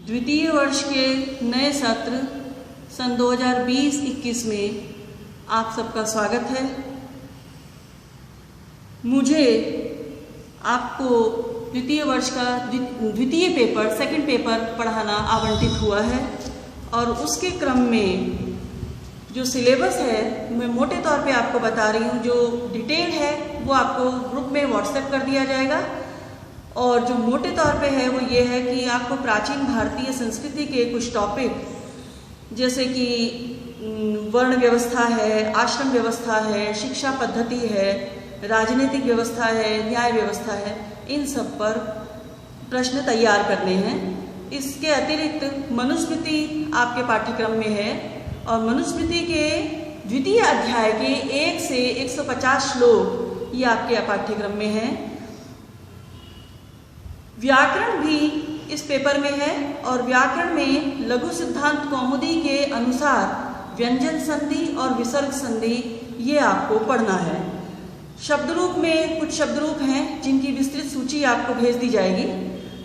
द्वितीय वर्ष के नए सत्र सन 2020-21 में आप सबका स्वागत है। मुझे आपको द्वितीय वर्ष का द्वितीय पेपर सेकंड पेपर पढ़ाना आवंटित हुआ है और उसके क्रम में जो सिलेबस है मैं मोटे तौर पे आपको बता रही हूँ। जो डिटेल है वो आपको ग्रुप में व्हाट्सएप कर दिया जाएगा और जो मोटे तौर पे है वो ये है कि आपको प्राचीन भारतीय संस्कृति के कुछ टॉपिक जैसे कि वर्ण व्यवस्था है, आश्रम व्यवस्था है, शिक्षा पद्धति है, राजनीतिक व्यवस्था है, न्याय व्यवस्था है, इन सब पर प्रश्न तैयार करने हैं। इसके अतिरिक्त मनुस्मृति आपके पाठ्यक्रम में है और मनुस्मृति के द्वितीय अध्याय के 1 से 150 श्लोक ये आपके पाठ्यक्रम में है। व्याकरण भी इस पेपर में है और व्याकरण में लघु सिद्धांत कौमुदी के अनुसार व्यंजन संधि और विसर्ग संधि ये आपको पढ़ना है। शब्द रूप में कुछ शब्द रूप हैं जिनकी विस्तृत सूची आपको भेज दी जाएगी।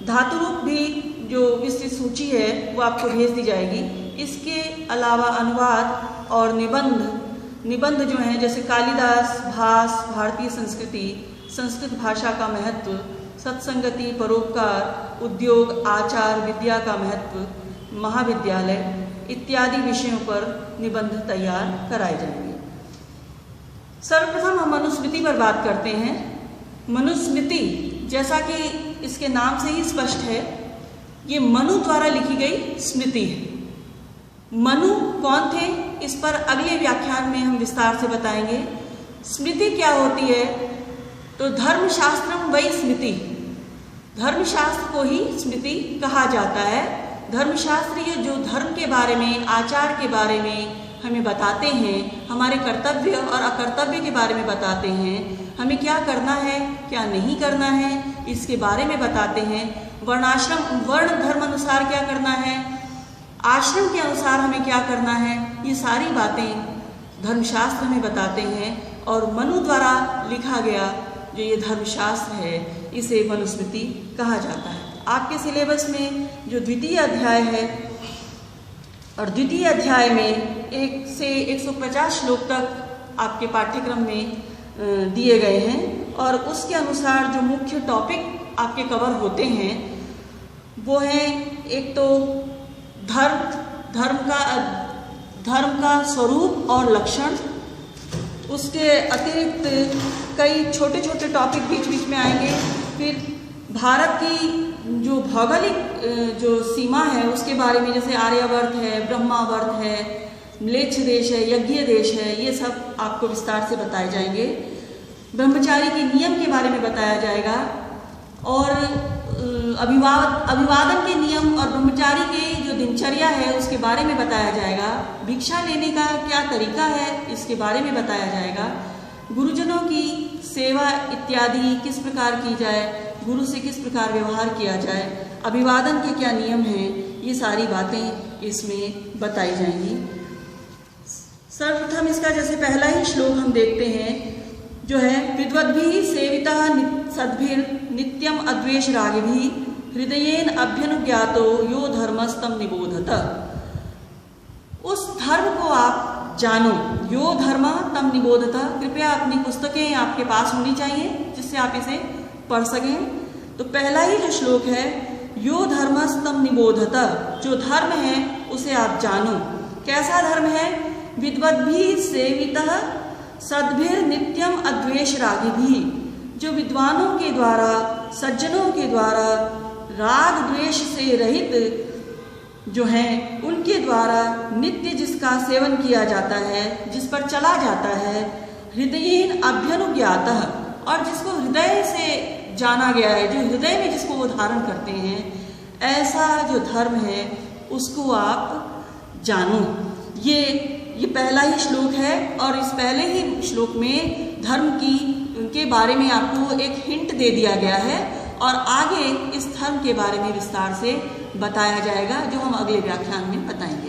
धातु रूप भी जो विस्तृत सूची है वो आपको भेज दी जाएगी। इसके अलावा अनुवाद और निबंध जो हैं जैसे कालिदास, भास, भारतीय संस्कृति, संस्कृत भाषा का महत्व, सत्संगति, परोपकार, उद्योग, आचार, विद्या का महत्व, महाविद्यालय इत्यादि विषयों पर निबंध तैयार कराए जाएंगे। सर्वप्रथम हम मनुस्मृति पर बात करते हैं। मनुस्मृति जैसा कि इसके नाम से ही स्पष्ट है, ये मनु द्वारा लिखी गई स्मृति है। मनु कौन थे इस पर अगले व्याख्यान में हम विस्तार से बताएंगे। स्मृति क्या होती है तो धर्मशास्त्रम वही स्मृति, धर्मशास्त्र को ही स्मृति कहा जाता है। धर्मशास्त्र ये जो धर्म के बारे में, आचार के बारे में हमें बताते हैं, हमारे कर्तव्य और अकर्तव्य के बारे में बताते हैं, हमें क्या करना है क्या नहीं करना है इसके बारे में बताते हैं। वर्ण धर्म अनुसार क्या करना है, आश्रम के अनुसार हमें क्या करना है, ये सारी बातें धर्मशास्त्र हमें बताते हैं। और मनु द्वारा लिखा गया जो ये धर्मशास्त्र है इसे मनुस्मृति कहा जाता है। आपके सिलेबस में जो द्वितीय अध्याय है और द्वितीय अध्याय में 1 से 150 श्लोक तक आपके पाठ्यक्रम में दिए गए हैं और उसके अनुसार जो मुख्य टॉपिक आपके कवर होते हैं वो हैं एक तो धर्म का स्वरूप और लक्षण। उसके अतिरिक्त कई छोटे छोटे टॉपिक बीच बीच में आएंगे। फिर भारत की जो भौगोलिक जो सीमा है उसके बारे में, जैसे आर्यावर्त है, ब्रह्मावर्त है, म्लेच्छ देश है, यज्ञ देश है, ये सब आपको विस्तार से बताए जाएंगे। ब्रह्मचारी के नियम के बारे में बताया जाएगा और अभिवादन के नियम और ब्रह्मचारी के जो दिनचर्या है उसके बारे में बताया जाएगा। भिक्षा लेने का क्या तरीका है इसके बारे में बताया जाएगा। गुरुजनों की सेवा इत्यादि किस प्रकार की जाए, गुरु से किस प्रकार व्यवहार किया जाए, अभिवादन के क्या नियम हैं, ये सारी बातें इसमें बताई जाएंगी। सर्वप्रथम इसका जैसे पहला ही श्लोक हम देखते हैं जो है, विद्वद्भिः सेवितः सद्भिर् नित्यम अद्वेष रागिभिः हृदयेन अभ्यनुज्ञातो यो धर्मस्तम निबोधत। उस धर्म को आप जानो, यो धर्म तम निबोधत। कृपया अपनी पुस्तकें आपके पास होनी चाहिए जिससे आप इसे पढ़ सकें। तो पहला ही जो श्लोक है, यो धर्मस्तम निबोधत, जो धर्म है उसे आप जानो। कैसा धर्म है? विद्वद्भिः सेवितः सद्भिर् नित्यम अद्वेष रागिभिः, जो विद्वानों के द्वारा, सज्जनों के द्वारा राग द्वेष से रहित जो हैं उनके द्वारा नित्य जिसका सेवन किया जाता है, जिस पर चला जाता है, हृदयेन अभ्यनुज्ञातः, और जिसको हृदय से जाना गया है, जो हृदय में जिसको वो धारण करते हैं, ऐसा जो धर्म है उसको आप जानो। ये पहला ही श्लोक है और इस पहले ही श्लोक में धर्म के बारे में आपको एक हिंट दे दिया गया है और आगे इस धर्म के बारे में विस्तार से बताया जाएगा जो हम अगले व्याख्यान में बताएंगे।